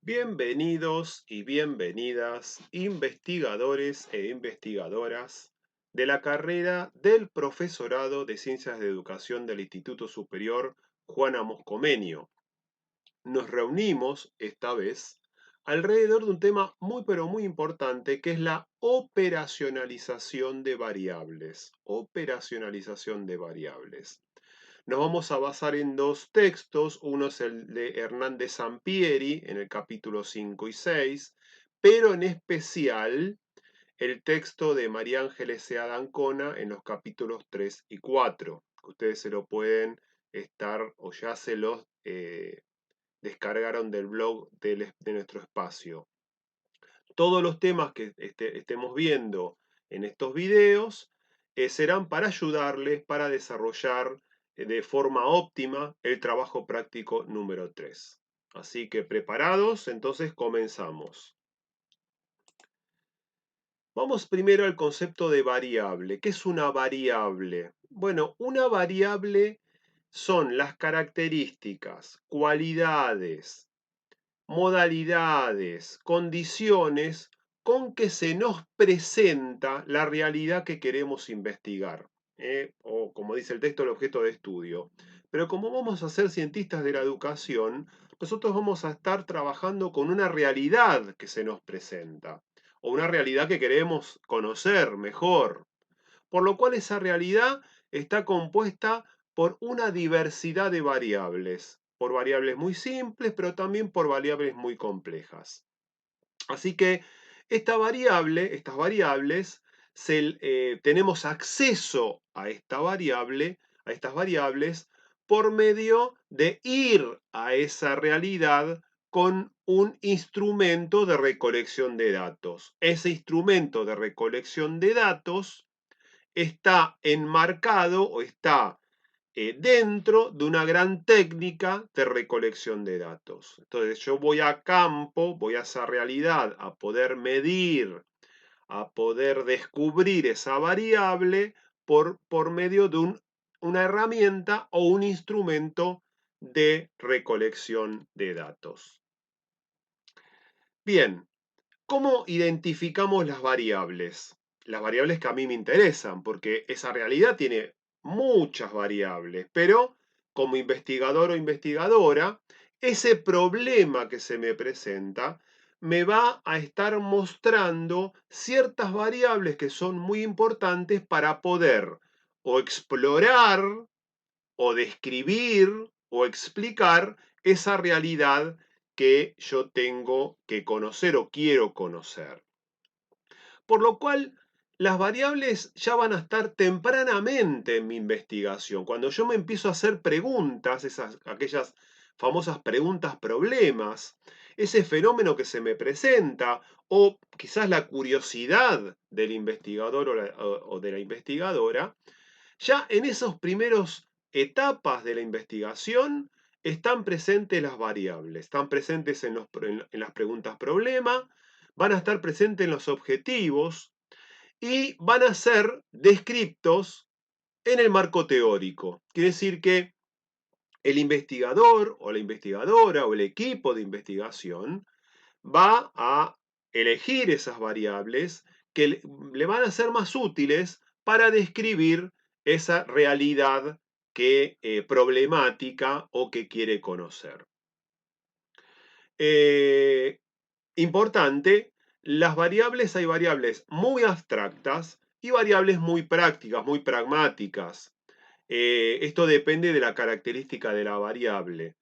Bienvenidos y bienvenidas, investigadores e investigadoras de la carrera del Profesorado de Ciencias de Educación del Instituto Superior Juana Moscomenio. Nos reunimos esta vez alrededor de un tema muy pero muy importante que es la operacionalización de variables. Operacionalización de variables. Nos vamos a basar en dos textos, uno es el de Hernández Sampieri en el capítulo 5 y 6, pero en especial el texto de María Ángeles Seada Ancona en los capítulos 3 y 4, que ustedes se lo pueden estar o ya se los descargaron del blog de nuestro espacio. Todos los temas que estemos viendo en estos videos serán para ayudarles para desarrollar de forma óptima el trabajo práctico número 3. Así que preparados, entonces comenzamos. Vamos primero al concepto de variable. ¿Qué es una variable? Bueno, una variable son las características, cualidades, modalidades, condiciones con que se nos presenta la realidad que queremos investigar, o como dice el texto, el objeto de estudio. Pero como vamos a ser cientistas de la educación, nosotros vamos a estar trabajando con una realidad que se nos presenta, o una realidad que queremos conocer mejor, por lo cual esa realidad está compuesta por una diversidad de variables, por variables muy simples, pero también por variables muy complejas. Así que estas variables, tenemos acceso a a estas variables, por medio de ir a esa realidad con un instrumento de recolección de datos. Ese instrumento de recolección de datos está enmarcado o está dentro de una gran técnica de recolección de datos. Entonces yo voy a campo, voy a esa realidad, a poder medir, a poder descubrir esa variable por medio de una herramienta o un instrumento de recolección de datos. Bien, ¿cómo identificamos las variables? Las variables que a mí me interesan, porque esa realidad tiene muchas variables, pero como investigador o investigadora, ese problema que se me presenta me va a estar mostrando ciertas variables que son muy importantes para poder o explorar o describir o explicar esa realidad que yo tengo que conocer o quiero conocer. Por lo cual, las variables ya van a estar tempranamente en mi investigación. Cuando yo me empiezo a hacer preguntas, aquellas famosas preguntas problemas, ese fenómeno que se me presenta, o quizás la curiosidad del investigador o de la investigadora, ya en esos primeros etapas de la investigación están presentes las variables, están presentes en las preguntas problema, van a estar presentes en los objetivos y van a ser descriptos en el marco teórico. Quiere decir que el investigador o la investigadora o el equipo de investigación va a elegir esas variables que le van a ser más útiles para describir esa realidad problemática o que quiere conocer. Eh, Importante, hay variables muy abstractas y variables muy prácticas, muy pragmáticas. Esto depende de la característica de la variable.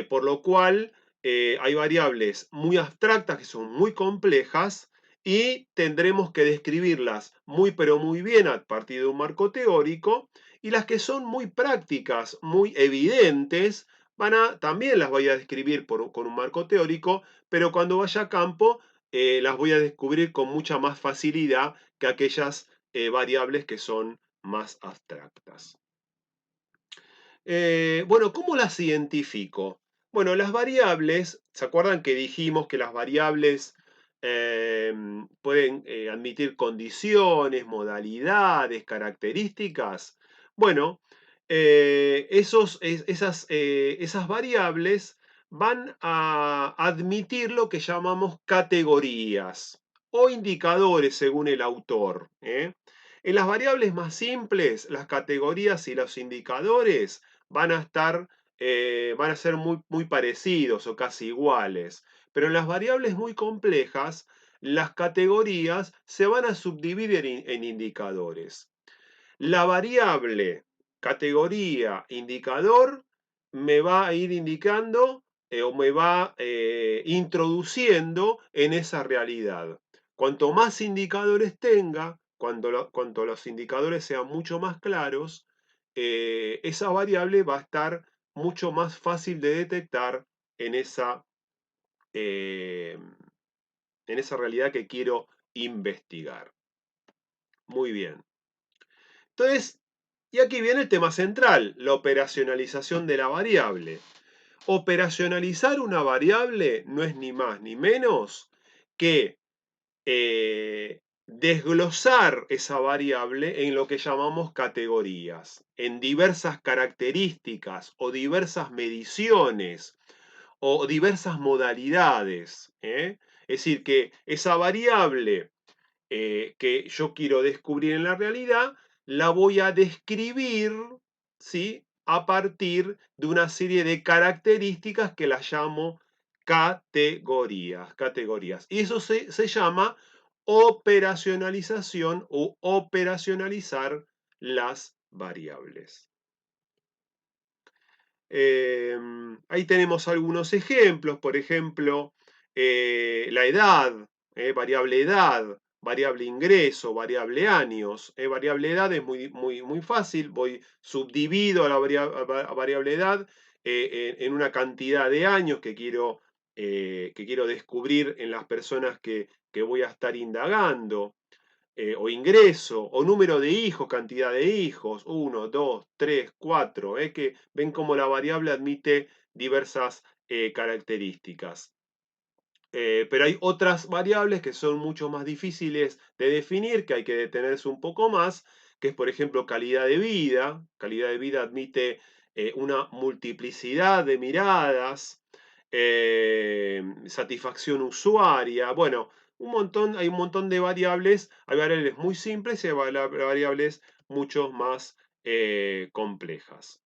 Por lo cual, hay variables muy abstractas que son muy complejas y tendremos que describirlas muy pero muy bien a partir de un marco teórico, y las que son muy prácticas, muy evidentes, también las voy a describir con un marco teórico, pero cuando vaya a campo las voy a descubrir con mucha más facilidad que aquellas variables que son más abstractas. Bueno, ¿cómo las identifico? Bueno, las variables, ¿se acuerdan que dijimos que las variables pueden admitir condiciones, modalidades, características? Bueno, esas variables van a admitir lo que llamamos categorías o indicadores según el autor. En las variables más simples, las categorías y los indicadores van a estar, van a ser muy parecidos o casi iguales. Pero en las variables muy complejas, las categorías se van a subdividir en indicadores. La variable categoría indicador me va a ir indicando o me va introduciendo en esa realidad. Cuanto más indicadores tenga, cuanto los indicadores sean mucho más claros, esa variable va a estar mucho más fácil de detectar en eh, en esa realidad que quiero investigar. Muy bien. Entonces, y aquí viene el tema central, la operacionalización de la variable. Operacionalizar una variable no es ni más ni menos que desglosar esa variable en lo que llamamos categorías, en diversas características o diversas mediciones o diversas modalidades. Es decir, que esa variable que yo quiero descubrir en la realidad, la voy a describir, ¿sí? A partir de una serie de características que las llamo categorías. Y eso se llama operacionalización o operacionalizar las variables. Ahí tenemos algunos ejemplos, por ejemplo, la edad, variable ingreso, variable años. Variable edad es muy fácil, voy subdivido a la variable edad en una cantidad de años que quiero descubrir en las personas que voy a estar indagando o ingreso, o número de hijos, cantidad de hijos, 1, 2, 3, 4, que ven cómo la variable admite diversas características. Pero hay otras variables que son mucho más difíciles de definir, que hay que detenerse un poco más, que es por ejemplo calidad de vida. Calidad de vida admite una multiplicidad de miradas, satisfacción usuaria, bueno, hay un montón de variables, hay variables muy simples y hay variables mucho más complejas.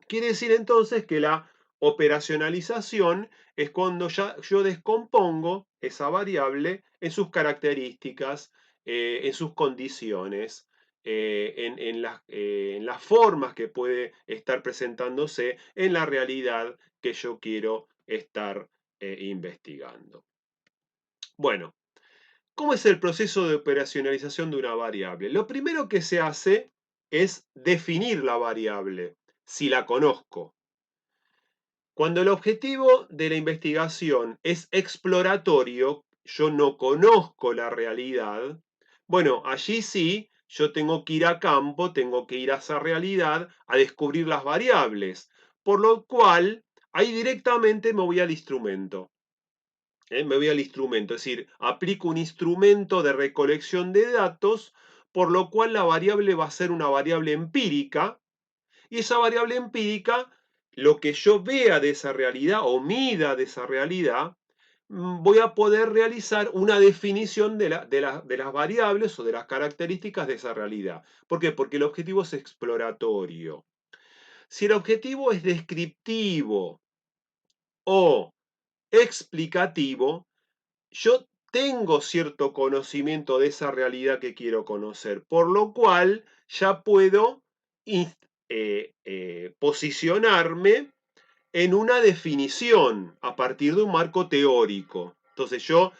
Quiere decir entonces que la operacionalización es cuando ya yo descompongo esa variable en sus características, en sus condiciones, en las formas que puede estar presentándose en la realidad que yo quiero estar investigando. Bueno, ¿cómo es el proceso de operacionalización de una variable? Lo primero que se hace es definir la variable, si la conozco. Cuando el objetivo de la investigación es exploratorio, yo no conozco la realidad, bueno, allí sí, yo tengo que ir a campo, tengo que ir a esa realidad a descubrir las variables, por lo cual ahí directamente me voy al instrumento. Me voy al instrumento, es decir, aplico un instrumento de recolección de datos, por lo cual la variable va a ser una variable empírica, y esa variable empírica, lo que yo vea de esa realidad o mida de esa realidad, voy a poder realizar una definición de las variables o de las características de esa realidad. ¿Por qué? Porque el objetivo es exploratorio. Si el objetivo es descriptivo o explicativo, yo tengo cierto conocimiento de esa realidad que quiero conocer, por lo cual ya puedo posicionarme en una definición a partir de un marco teórico. Entonces yo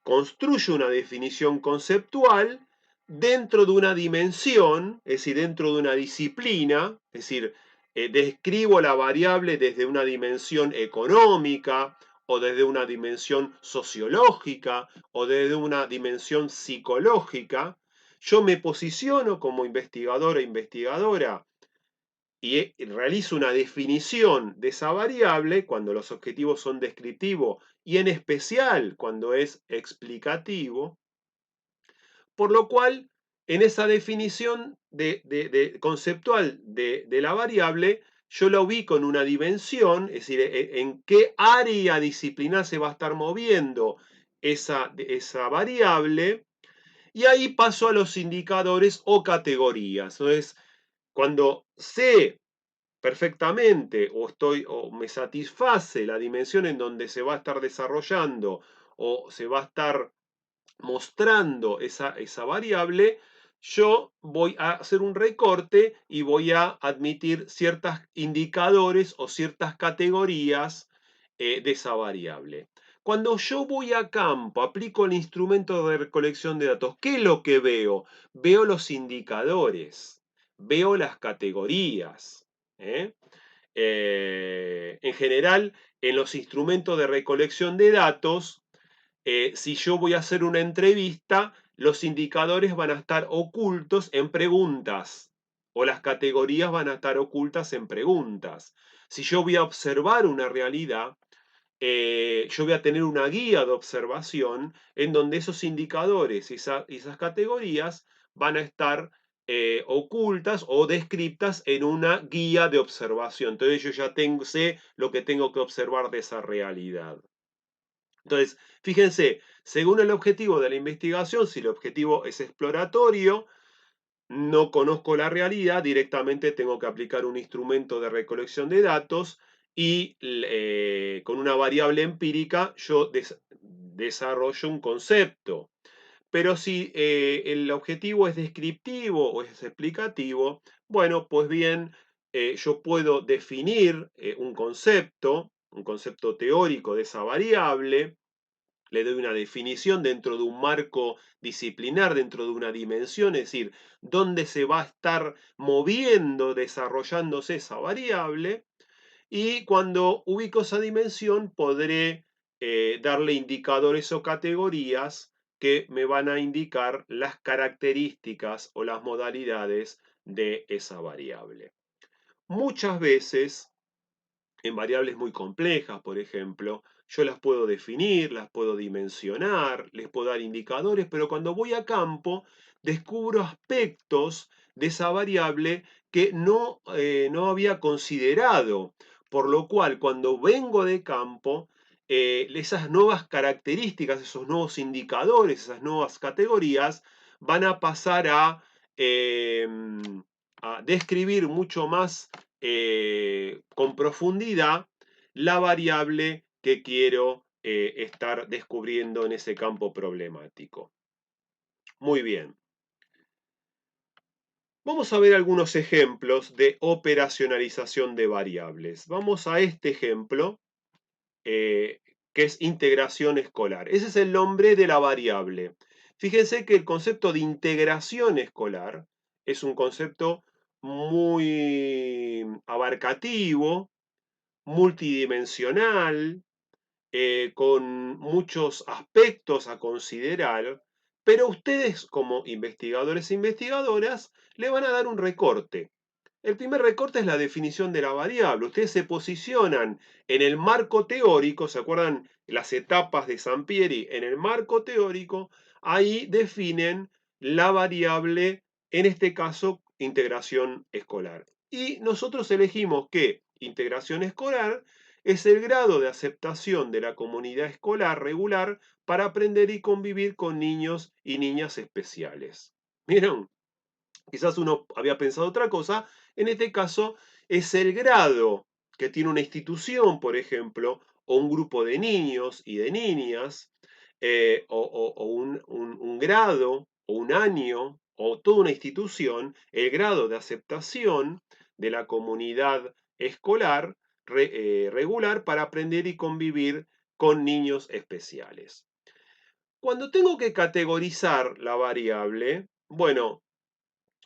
construyo una definición conceptual dentro de una dimensión, es decir, dentro de una disciplina, es decir, describo la variable desde una dimensión económica o desde una dimensión sociológica o desde una dimensión psicológica. Yo me posiciono como investigador e investigadora y realizo una definición de esa variable cuando los objetivos son descriptivos y en especial cuando es explicativo, por lo cual en esa definición conceptual de la variable yo la ubico en una dimensión, es decir, en qué área disciplinar se va a estar moviendo esa variable, y ahí paso a los indicadores o categorías. Entonces, cuando sé perfectamente o me satisface la dimensión en donde se va a estar desarrollando o se va a estar mostrando esa variable, yo voy a hacer un recorte y voy a admitir ciertos indicadores o ciertas categorías de esa variable. Cuando yo voy a campo, aplico el instrumento de recolección de datos, ¿qué es lo que veo? Veo los indicadores, veo las categorías. ¿Eh? En general, en los instrumentos de recolección de datos, si yo voy a hacer una entrevista, los indicadores van a estar ocultos en preguntas o las categorías van a estar ocultas en preguntas. Si yo voy a observar una realidad, yo voy a tener una guía de observación en donde esos indicadores y esas categorías van a estar ocultas o descriptas en una guía de observación. Entonces yo ya sé lo que tengo que observar de esa realidad. Entonces, fíjense, según el objetivo de la investigación, si el objetivo es exploratorio, no conozco la realidad, directamente tengo que aplicar un instrumento de recolección de datos y con una variable empírica yo desarrollo un concepto. Pero si el objetivo es descriptivo o es explicativo, bueno, pues bien, yo puedo definir un concepto teórico de esa variable, le doy una definición dentro de un marco disciplinar, dentro de una dimensión, es decir, dónde se va a estar moviendo, desarrollándose esa variable, y cuando ubico esa dimensión podré darle indicadores o categorías que me van a indicar las características o las modalidades de esa variable. Muchas veces en variables muy complejas, por ejemplo, yo las puedo definir, las puedo dimensionar, les puedo dar indicadores, pero cuando voy a campo descubro aspectos de esa variable que no había considerado, por lo cual cuando vengo de campo, esas nuevas características, esos nuevos indicadores, esas nuevas categorías van a pasar a describir mucho más con profundidad la variable que quiero estar descubriendo en ese campo problemático. Muy bien. Vamos a ver algunos ejemplos de operacionalización de variables. Vamos a este ejemplo, que es integración escolar. Ese es el nombre de la variable. Fíjense que el concepto de integración escolar es un concepto muy abarcativo, multidimensional, con muchos aspectos a considerar, pero ustedes como investigadores e investigadoras le van a dar un recorte. El primer recorte es la definición de la variable. Ustedes se posicionan en el marco teórico, ¿se acuerdan las etapas de Sampieri? En el marco teórico, ahí definen la variable, en este caso, integración escolar. Y nosotros elegimos que integración escolar es el grado de aceptación de la comunidad escolar regular para aprender y convivir con niños y niñas especiales. ¿Vieron? Quizás uno había pensado otra cosa, en este caso es el grado que tiene una institución, por ejemplo, o un grupo de niños y de niñas, o un grado, o un año, o toda una institución, el grado de aceptación de la comunidad escolar regular para aprender y convivir con niños especiales. Cuando tengo que categorizar la variable, bueno,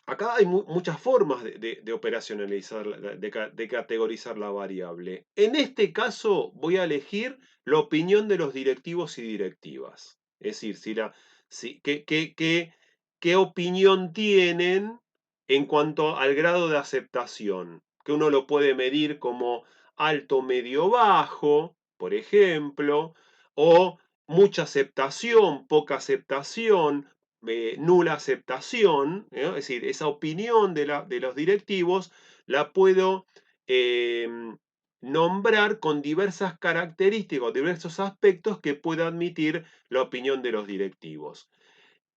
acá hay muchas formas de operacionalizar, de categorizar la variable. En este caso voy a elegir la opinión de los directivos y directivas. Es decir, qué opinión tienen en cuanto al grado de aceptación, que uno lo puede medir como alto, medio, bajo, por ejemplo, o mucha aceptación, poca aceptación, nula aceptación, es decir, esa opinión de los directivos la puedo nombrar con diversas características, diversos aspectos que pueda admitir la opinión de los directivos.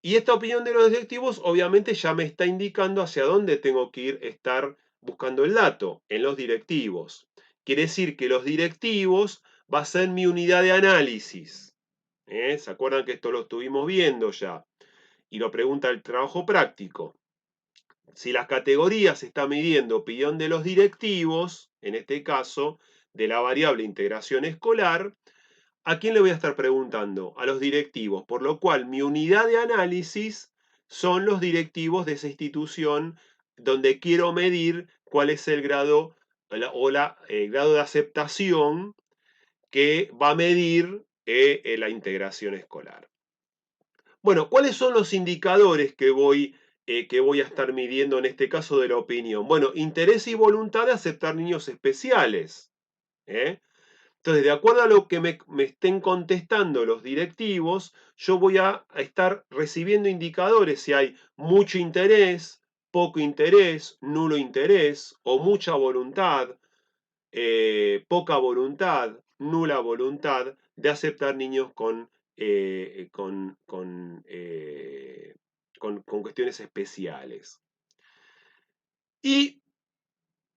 Y esta opinión de los directivos obviamente ya me está indicando hacia dónde tengo que ir, estar buscando el dato, en los directivos. Quiere decir que los directivos va a ser mi unidad de análisis. ¿Se acuerdan que esto lo estuvimos viendo ya? Y lo pregunta el trabajo práctico. Si las categorías se está midiendo opinión de los directivos, en este caso, de la variable integración escolar, ¿a quién le voy a estar preguntando? A los directivos, por lo cual mi unidad de análisis son los directivos de esa institución donde quiero medir cuál es el grado el grado de aceptación que va a medir la integración escolar. Bueno, ¿cuáles son los indicadores que voy a estar midiendo en este caso de la opinión? Bueno, interés y voluntad de aceptar niños especiales. ¿eh? Entonces, de acuerdo a lo que me estén contestando los directivos, yo voy a estar recibiendo indicadores si hay mucho interés, poco interés, nulo interés o mucha voluntad, poca voluntad, nula voluntad de aceptar niños con cuestiones especiales. Y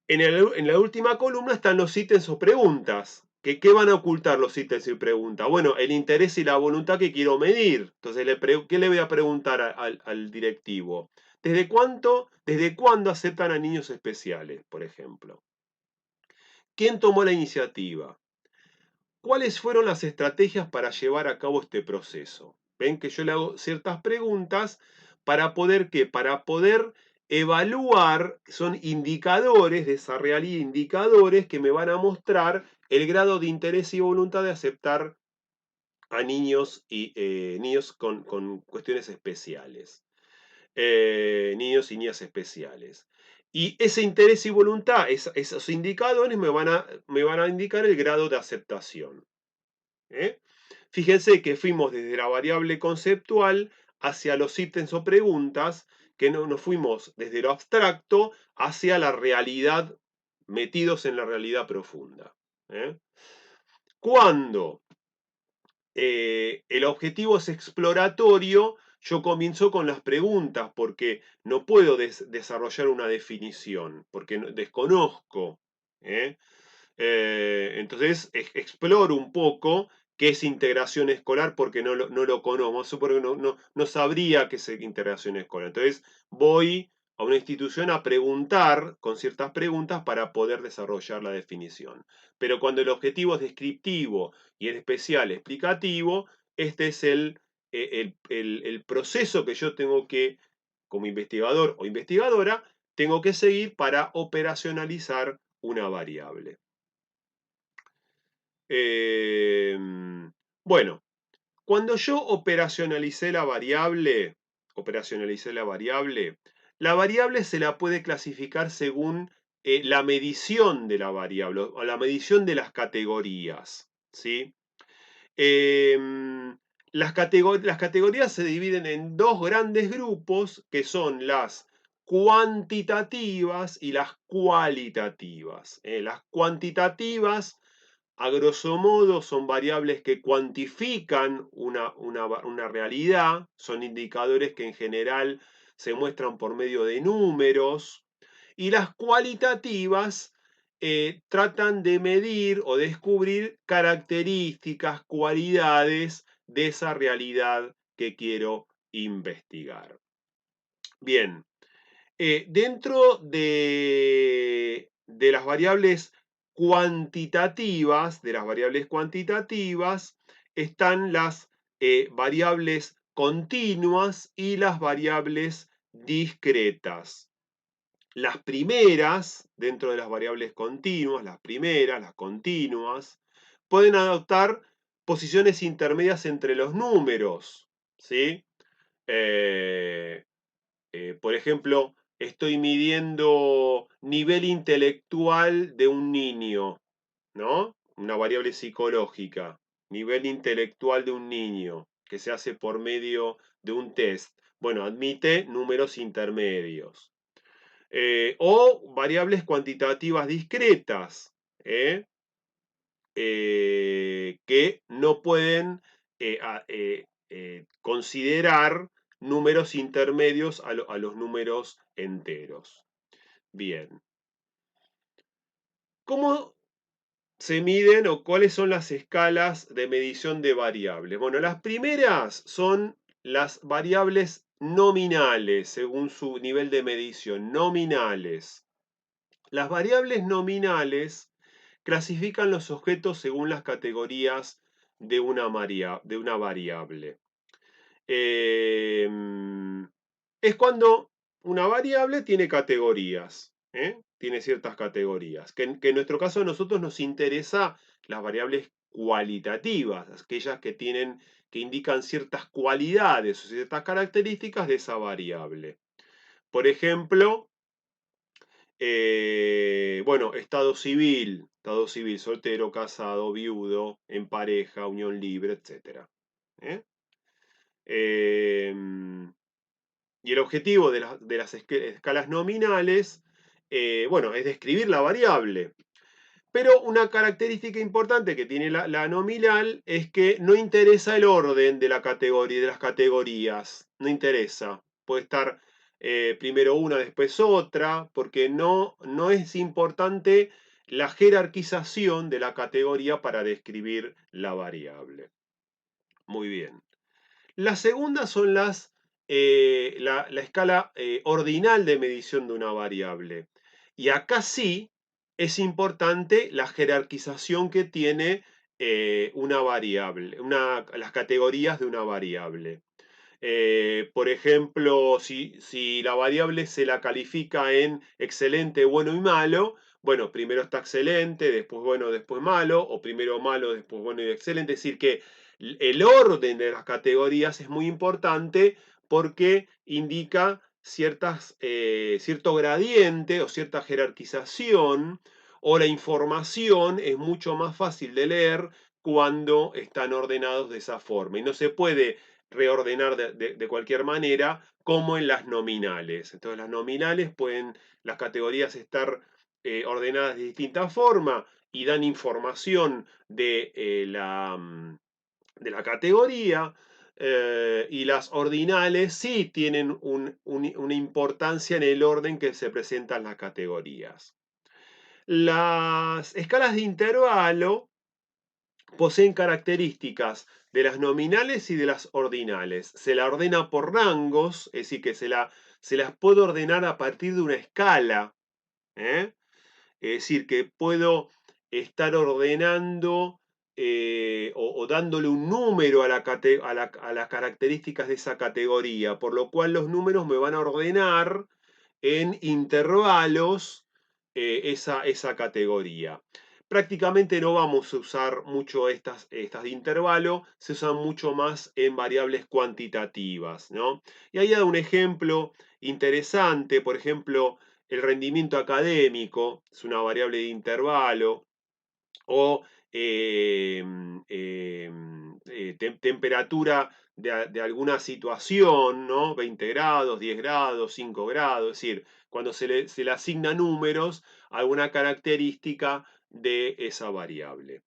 en la última columna están los ítems o preguntas. ¿Qué van a ocultar los ítems y preguntas? Bueno, el interés y la voluntad que quiero medir. Entonces, ¿qué le voy a preguntar al directivo? ¿Desde cuándo aceptan a niños especiales, por ejemplo? ¿Quién tomó la iniciativa? ¿Cuáles fueron las estrategias para llevar a cabo este proceso? Ven que yo le hago ciertas preguntas para poder, ¿qué? Para poder evaluar, son indicadores de esa realidad, indicadores que me van a mostrar el grado de interés y voluntad de aceptar a niños y niños con cuestiones especiales. Niños y niñas especiales. Y ese interés y voluntad, esos indicadores me van a indicar el grado de aceptación. ¿eh? Fíjense que fuimos desde la variable conceptual hacia los ítems o preguntas, que no nos fuimos desde lo abstracto hacia la realidad, metidos en la realidad profunda. ¿eh? Cuando el objetivo es exploratorio, yo comienzo con las preguntas, porque no puedo desarrollar una definición, porque desconozco. ¿eh? Entonces exploro un poco qué es integración escolar porque no lo conozco, porque no sabría qué es integración escolar. Entonces voy a una institución a preguntar con ciertas preguntas para poder desarrollar la definición. Pero cuando el objetivo es descriptivo y en especial explicativo, este es el proceso que yo tengo que, como investigador o investigadora, tengo que seguir para operacionalizar una variable. Bueno, cuando yo operacionalicé la variable se la puede clasificar según la medición de la variable o la medición de las categorías, ¿sí? Las categorías se dividen en dos grandes grupos que son las cuantitativas y las cualitativas. Las cuantitativas, a grosso modo, son variables que cuantifican una realidad, son indicadores que en general se muestran por medio de números, y las cualitativas tratan de medir o descubrir características, cualidades de esa realidad que quiero investigar. Bien, dentro de las variables cuantitativas, están las variables continuas y las variables discretas. Las primeras, dentro de las variables continuas, las continuas, pueden adoptar posiciones intermedias entre los números, ¿sí? Por ejemplo, estoy midiendo nivel intelectual de un niño, ¿no? Una variable psicológica, nivel intelectual de un niño, que se hace por medio de un test. Bueno, admite números intermedios. O variables cuantitativas discretas, que no pueden considerar números intermedios a los números enteros. Bien. ¿Cómo se miden o cuáles son las escalas de medición de variables? Bueno, las primeras son las variables nominales, según su nivel de medición, nominales. Las variables nominales clasifican los objetos según las categorías de una variable. Es cuando una variable tiene categorías, tiene ciertas categorías, que en nuestro caso a nosotros nos interesa las variables cualitativas, aquellas que indican ciertas cualidades o ciertas características de esa variable. Por ejemplo, bueno, estado civil, soltero, casado, viudo, en pareja, unión libre, etc. ¿eh? Y el objetivo de las escalas nominales, bueno, es describir la variable. Pero una característica importante que tiene la nominal es que no interesa el orden de la categoría, de las categorías. No interesa. Puede estar primero una, después otra, porque no es importante la jerarquización de la categoría para describir la variable. Muy bien. Las segundas son la escala ordinal de medición de una variable. Y acá sí es importante la jerarquización que tiene una variable, las categorías de una variable. Por ejemplo, si la variable se la califica en excelente, bueno y malo, bueno, primero está excelente, después bueno, después malo, o primero malo, después bueno y excelente. Es decir, que el orden de las categorías es muy importante porque indica cierto gradiente o cierta jerarquización, o la información es mucho más fácil de leer cuando están ordenados de esa forma. Y no se puede reordenar de cualquier manera, como en las nominales. Entonces, las nominales las categorías estar ordenadas de distinta forma y dan información de la categoría. Y las ordinales sí tienen una importancia en el orden que se presentan las categorías. Las escalas de intervalo poseen características de las nominales y de las ordinales. Se la ordena por rangos, es decir, que se las puedo ordenar a partir de una escala. ¿eh? Es decir, que puedo estar ordenando o dándole un número a las características de esa categoría, por lo cual los números me van a ordenar en intervalos esa categoría. Prácticamente no vamos a usar mucho estas de intervalo, se usan mucho más en variables cuantitativas, ¿no? Y ahí da un ejemplo interesante, por ejemplo, el rendimiento académico es una variable de intervalo, o temperatura de alguna situación, ¿no? 20 grados, 10 grados, 5 grados, es decir, cuando se le asigna números a alguna característica de esa variable.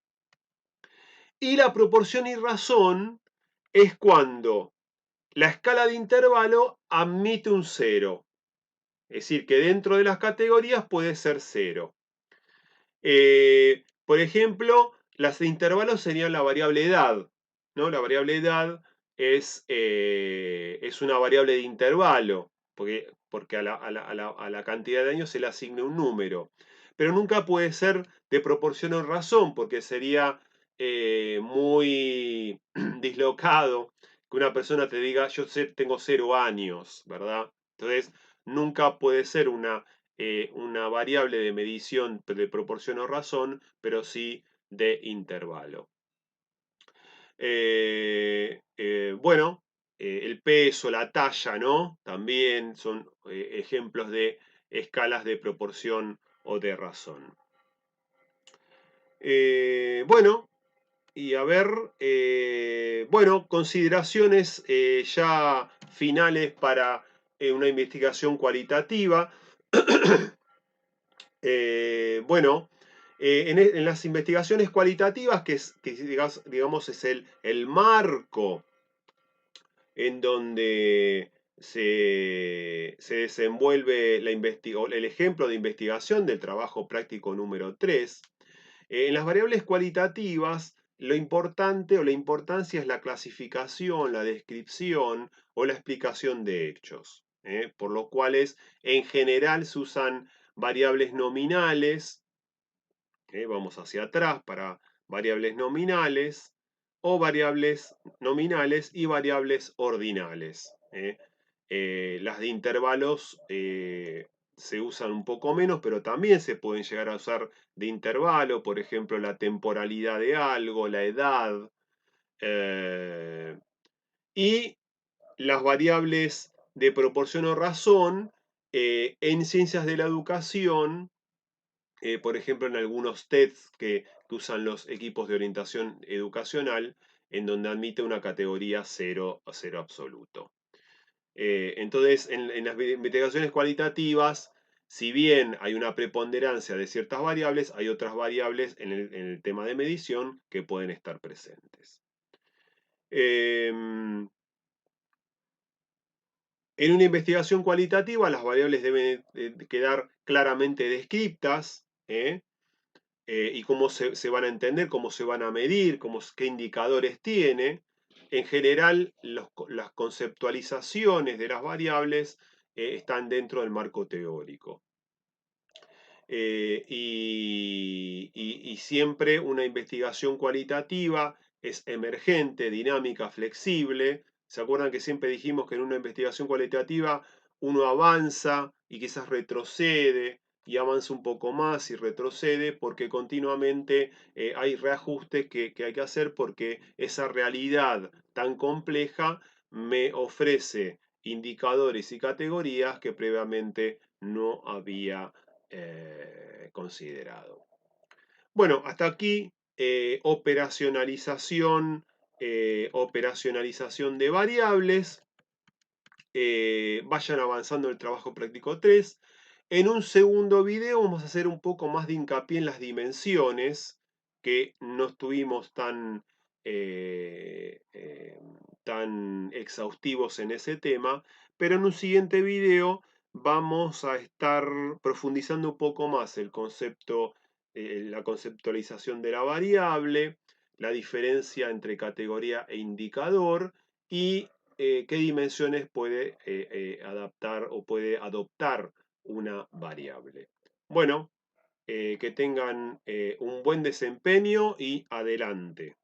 Y la proporción y razón es cuando la escala de intervalo admite un cero. Es decir, que dentro de las categorías puede ser cero. Por ejemplo, las de intervalos serían la variable edad, ¿no? La variable edad es una variable de intervalo, porque a la cantidad de años se le asigna un número. Pero nunca puede ser de proporción o razón, porque sería muy dislocado que una persona te diga, yo tengo 0 años, ¿verdad? Entonces, nunca puede ser una variable de medición de proporción o razón, pero sí de intervalo. Bueno, el peso, la talla, ¿no? También son ejemplos de escalas de proporción o de razón. Bueno, y a ver, bueno, consideraciones ya finales para una investigación cualitativa. Bueno, en las investigaciones cualitativas, que digamos es el marco en donde se desenvuelve el ejemplo de investigación del trabajo práctico número 3. En las variables cualitativas, lo importante o la importancia es la clasificación, la descripción o la explicación de hechos, por lo cuales en general se usan variables nominales, vamos hacia atrás para variables nominales, o variables nominales y variables ordinales. Las de intervalos se usan un poco menos, pero también se pueden llegar a usar de intervalo, por ejemplo, la temporalidad de algo, la edad, eh, y las variables de proporción o razón en ciencias de la educación, por ejemplo, en algunos tests que usan los equipos de orientación educacional, en donde admite una categoría cero a cero absoluto. Entonces, en las investigaciones cualitativas, si bien hay una preponderancia de ciertas variables, hay otras variables en el tema de medición que pueden estar presentes. En una investigación cualitativa, las variables deben quedar claramente descriptas, y cómo se van a entender, cómo se van a medir, qué indicadores tiene. En general, las conceptualizaciones de las variables están dentro del marco teórico. Y siempre una investigación cualitativa es emergente, dinámica, flexible. ¿Se acuerdan que siempre dijimos que en una investigación cualitativa uno avanza y quizás retrocede y avanza un poco más y retrocede porque continuamente hay reajustes que hay que hacer porque esa realidad tan compleja me ofrece indicadores y categorías que previamente no había considerado. Bueno, hasta aquí operacionalización de variables. Vayan avanzando el trabajo práctico 3. En un segundo video vamos a hacer un poco más de hincapié en las dimensiones, que no estuvimos tan exhaustivos en ese tema, pero en un siguiente video vamos a estar profundizando un poco más el concepto, la conceptualización de la variable, la diferencia entre categoría e indicador y qué dimensiones puede adaptar o puede adoptar una variable. Bueno, que tengan un buen desempeño y adelante.